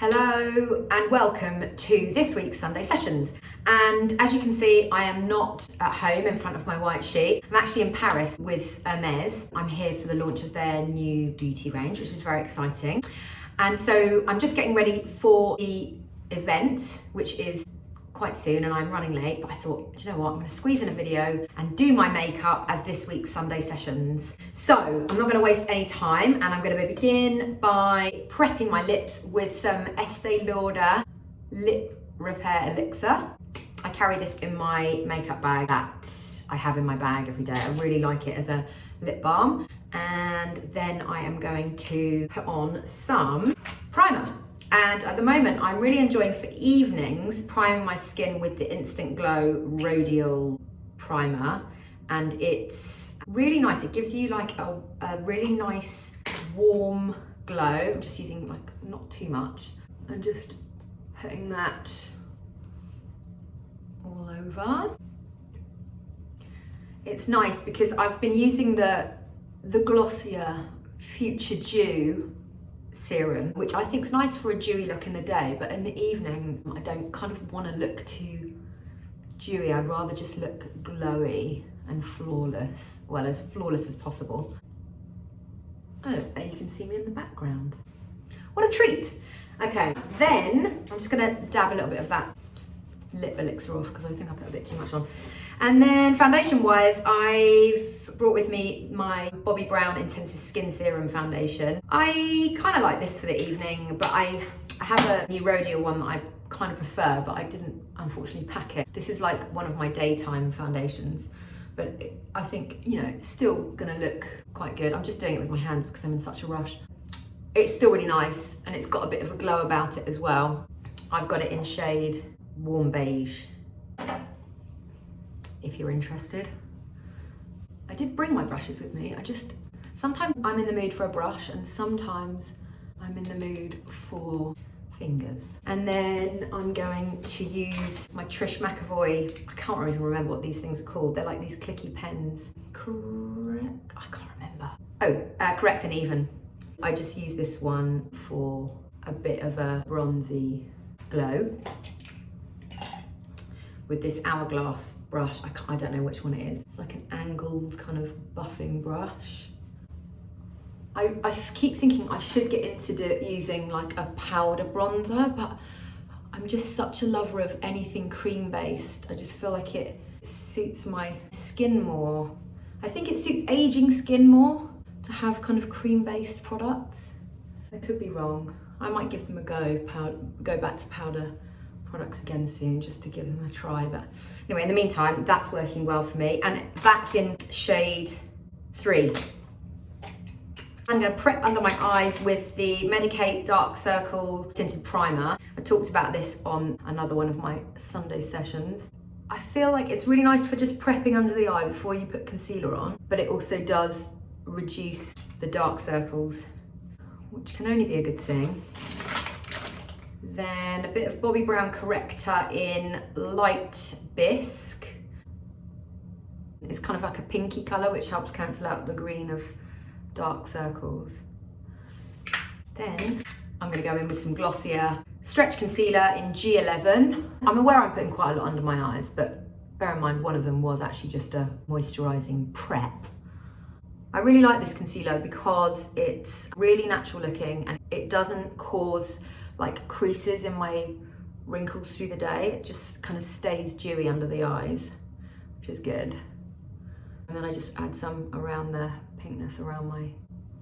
Hello and welcome to this week's Sunday Sessions. And as you can see, I am not at home in front of my white sheet. I'm actually in Paris with Hermès. I'm here for the launch of their new beauty range, which is very exciting. And so I'm just getting ready for the event, which is quite soon, and I'm running late, but I thought, do you know what, I'm going to squeeze in a video and do my makeup as this week's Sunday Sessions. So I'm not going to waste any time, and I'm going to begin by prepping my lips with some Estee Lauder Lip Repair Elixir. I carry this in my makeup bag that I have in my bag every day. I really like it as a lip balm. And then I am going to put on some primer. And at the moment, I'm really enjoying for evenings priming my skin with the Instant Glow Radial Primer. And it's really nice. It gives you like a really nice warm glow. I'm just using like not too much. And just putting that all over. It's nice because I've been using the Glossier Future Dew serum, which I think is nice for a dewy look in the day, but in the evening I don't kind of want to look too dewy. I'd rather just look glowy and flawless, well, as flawless as possible. Oh, there you can see me in the background. What a treat. Okay, then I'm just gonna dab a little bit of that lip elixir off because I think I put a bit too much on. And then foundation wise, I've brought with me my Bobbi Brown Intensive Skin Serum foundation. I kind of like this for the evening, but I have a new Radial one that I kind of prefer, but I didn't unfortunately pack it. This is like one of my daytime foundations, but I think, you know, it's still gonna look quite good. I'm just doing it with my hands because I'm in such a rush. It's still really nice, and it's got a bit of a glow about it as well. I've got it in shade Warm Beige, if you're interested. I did bring my brushes with me. Sometimes I'm in the mood for a brush and sometimes I'm in the mood for fingers. And then I'm going to use my Trish McAvoy, I can't even remember what these things are called. They're like these clicky pens. I can't remember. Oh, Correct and Even. I just use this one for a bit of a bronzy glow. With this Hourglass brush, I don't know which one it is. It's like an angled kind of buffing brush. I keep thinking I should get into using like a powder bronzer, but I'm just such a lover of anything cream based. I just feel like it suits my skin more. I think it suits aging skin more to have kind of cream based products. I could be wrong. I might give them a go back to powder products again soon just to give them a try, but anyway, in the meantime, that's working well for me, and that's in shade 3. I'm going to prep under my eyes with the Medicate Dark Circle Tinted Primer. I talked about this on another one of my Sunday Sessions. I feel like it's really nice for just prepping under the eye before you put concealer on, but it also does reduce the dark circles, which can only be a good thing. Then a bit of Bobbi Brown Corrector in Light Bisque. It's kind of like a pinky colour, which helps cancel out the green of dark circles. Then I'm going to go in with some Glossier Stretch Concealer in G11. I'm aware I'm putting quite a lot under my eyes, but bear in mind one of them was actually just a moisturising prep. I really like this concealer because it's really natural looking and it doesn't cause like creases in my wrinkles through the day. It just kind of stays dewy under the eyes, which is good. And then I just add some around the pinkness around my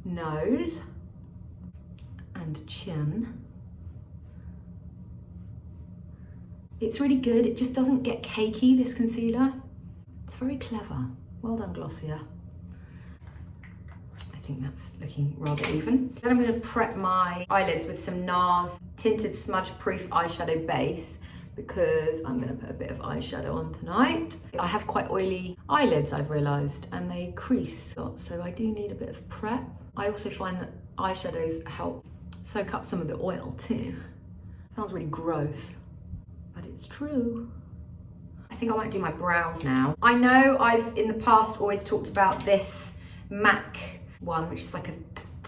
nose and chin. It's really good. It just doesn't get cakey, this concealer. It's very clever. Well done, Glossier. I think that's looking rather even. Then I'm going to prep my eyelids with some NARS Tinted Smudge Proof Eyeshadow Base because I'm going to put a bit of eyeshadow on tonight. I have quite oily eyelids, I've realised, and they crease a lot, so I do need a bit of prep. I also find that eyeshadows help soak up some of the oil too. Sounds really gross, but it's true. I think I might do my brows now. I know I've in the past always talked about this MAC one, which is like a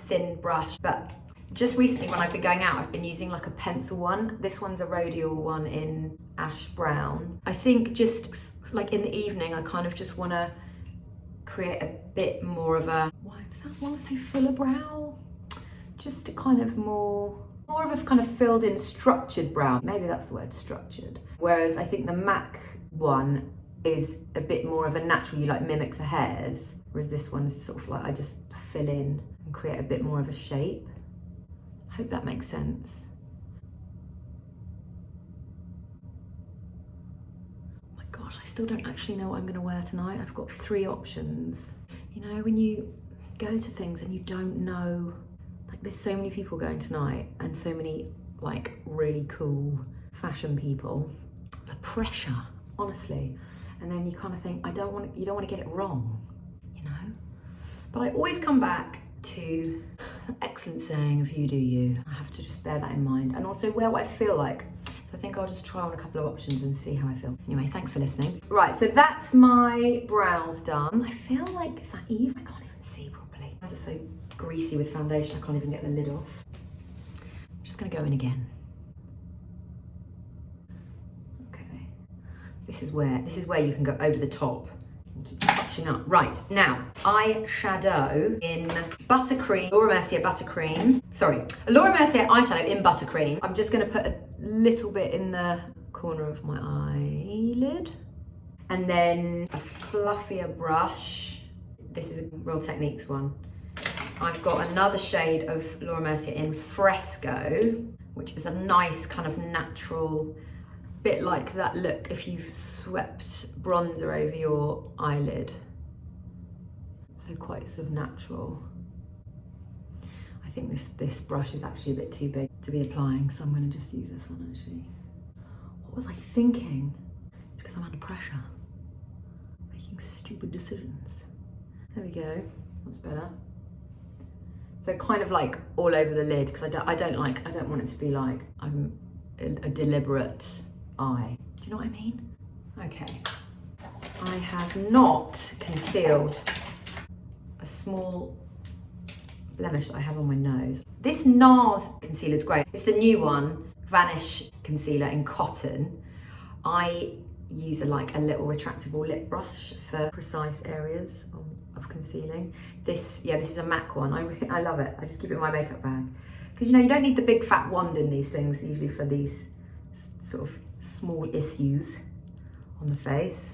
thin brush, but Just recently when I've been going out, I've been using like a pencil one. This one's a radial one in ash brown. I think just like in the evening, I kind of just want to create a bit more of a, what does that want to say, fuller brow? Just a kind of more of a kind of filled in structured brow. Maybe that's the word, structured. Whereas I think the MAC one is a bit more of a natural, you like mimic the hairs. Whereas this one's sort of like, I just fill in and create a bit more of a shape. I hope that makes sense. Oh my gosh, I still don't actually know what I'm gonna wear tonight. I've got 3 options. You know, when you go to things and you don't know, like there's so many people going tonight and so many like really cool fashion people. The pressure, honestly. And then you kind of think, you don't want to get it wrong, you know? But I always come back to the excellent saying of you do you. I have to just bear that in mind and also wear what I feel like. So I think I'll just try on a couple of options and see how I feel. Anyway, thanks for listening. Right, so that's my brows done. I feel like, is that Eve? I can't even see properly. My hands are so greasy with foundation, I can't even get the lid off. I'm just gonna go in again. Okay, this is where you can go over the top. Keep touching up. Right, now, eyeshadow in Buttercream, Laura Mercier Buttercream. Sorry, Laura Mercier eyeshadow in Buttercream. I'm just gonna put a little bit in the corner of my eyelid. And then a fluffier brush. This is a Real Techniques one. I've got another shade of Laura Mercier in Fresco, which is a nice kind of natural, bit like that look if you've swept bronzer over your eyelid. So quite sort of natural. I think this brush is actually a bit too big to be applying, so I'm going to just use this one actually. What was I thinking? It's because I'm under pressure. Making stupid decisions. There we go, that's better. So kind of like all over the lid, because I don't want it to be like I'm a deliberate eye. Do you know what I mean? Okay. I have not concealed a small blemish that I have on my nose. This NARS concealer is great. It's the new one, Vanish Concealer in Cotton. I use a little retractable lip brush for precise areas of concealing. This is a MAC one. I love it. I just keep it in my makeup bag. Because you know, you don't need the big fat wand in these things usually for these sort of small issues on the face.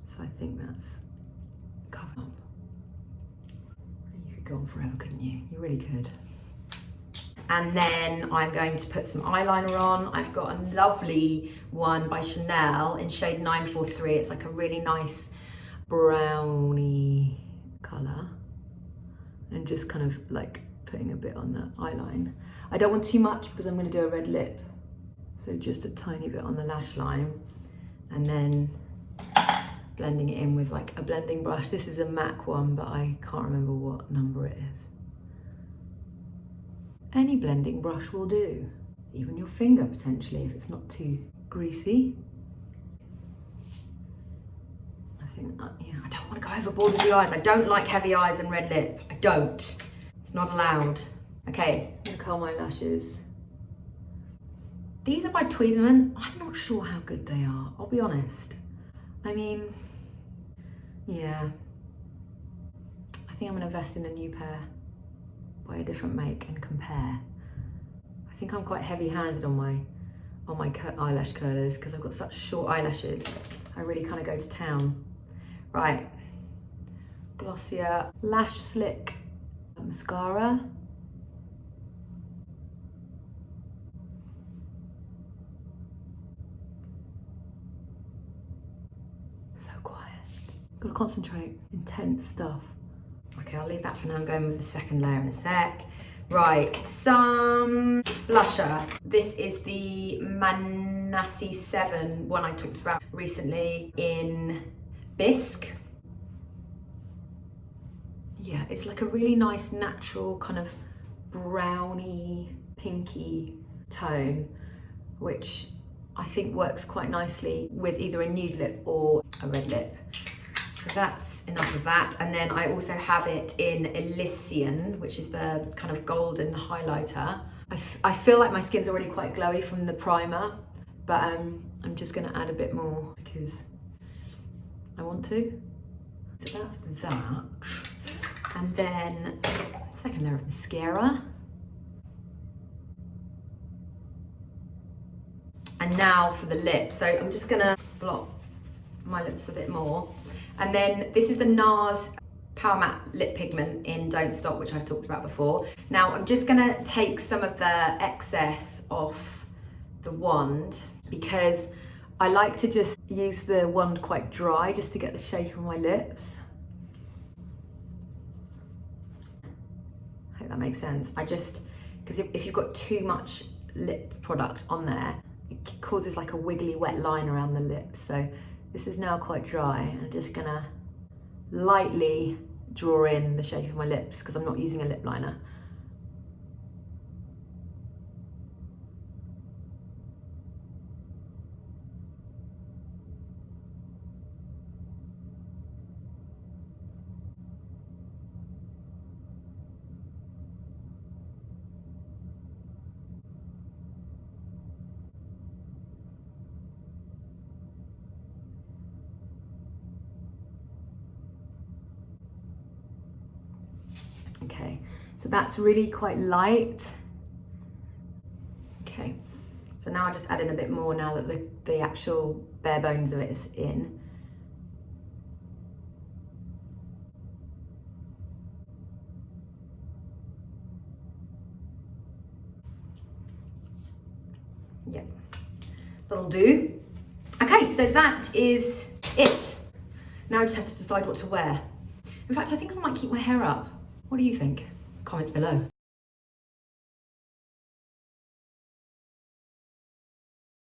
So I think that's covered up. You could go on forever, couldn't you? You really could. And then I'm going to put some eyeliner on. I've got a lovely one by Chanel in shade 943. It's like a really nice browny colour. And just kind of like putting a bit on the eyeline. I don't want too much because I'm going to do a red lip. So just a tiny bit on the lash line. And then blending it in with like a blending brush. This is a MAC one, but I can't remember what number it is. Any blending brush will do. Even your finger potentially, if it's not too greasy. I think, yeah, I don't want to go overboard with the eyes. I don't like heavy eyes and red lip. I don't. It's not allowed. Okay, I'm gonna curl my lashes. These are by Tweezerman. I'm not sure how good they are, I'll be honest. I mean, yeah. I think I'm gonna invest in a new pair. Buy a different make and compare. I think I'm quite heavy-handed on my eyelash curlers because I've got such short eyelashes. I really kind of go to town. Right, Glossier Lash Slick mascara. So quiet. Gotta concentrate. Intense stuff. Okay, I'll leave that for now. I'm going with the second layer in a sec. Right, some blusher. This is the Manassi 7 one I talked about recently in Bisque. Yeah, it's like a really nice natural kind of browny, pinky tone, which I think works quite nicely with either a nude lip or a red lip. So that's enough of that. And then I also have it in Elysian, which is the kind of golden highlighter. I feel like my skin's already quite glowy from the primer, but I'm just gonna add a bit more because I want to. So that's that. And then second layer of mascara. And now for the lips. So I'm just gonna block my lips a bit more. And then this is the NARS Pwermatte lip pigment in Don't Stop, which I've talked about before. Now I'm just gonna take some of the excess off the wand because I like to just use the wand quite dry just to get the shape of my lips. I hope that makes sense. Because if you've got too much lip product on there, it causes like a wiggly wet line around the lips. So this is now quite dry, and I'm just gonna lightly draw in the shape of my lips because I'm not using a lip liner. Okay, so that's really quite light. Okay, so now I'll just add in a bit more now that the actual bare bones of it is in. Yep, that'll do. Okay, so that is it. Now I just have to decide what to wear. In fact, I think I might keep my hair up. What do you think? Comments below.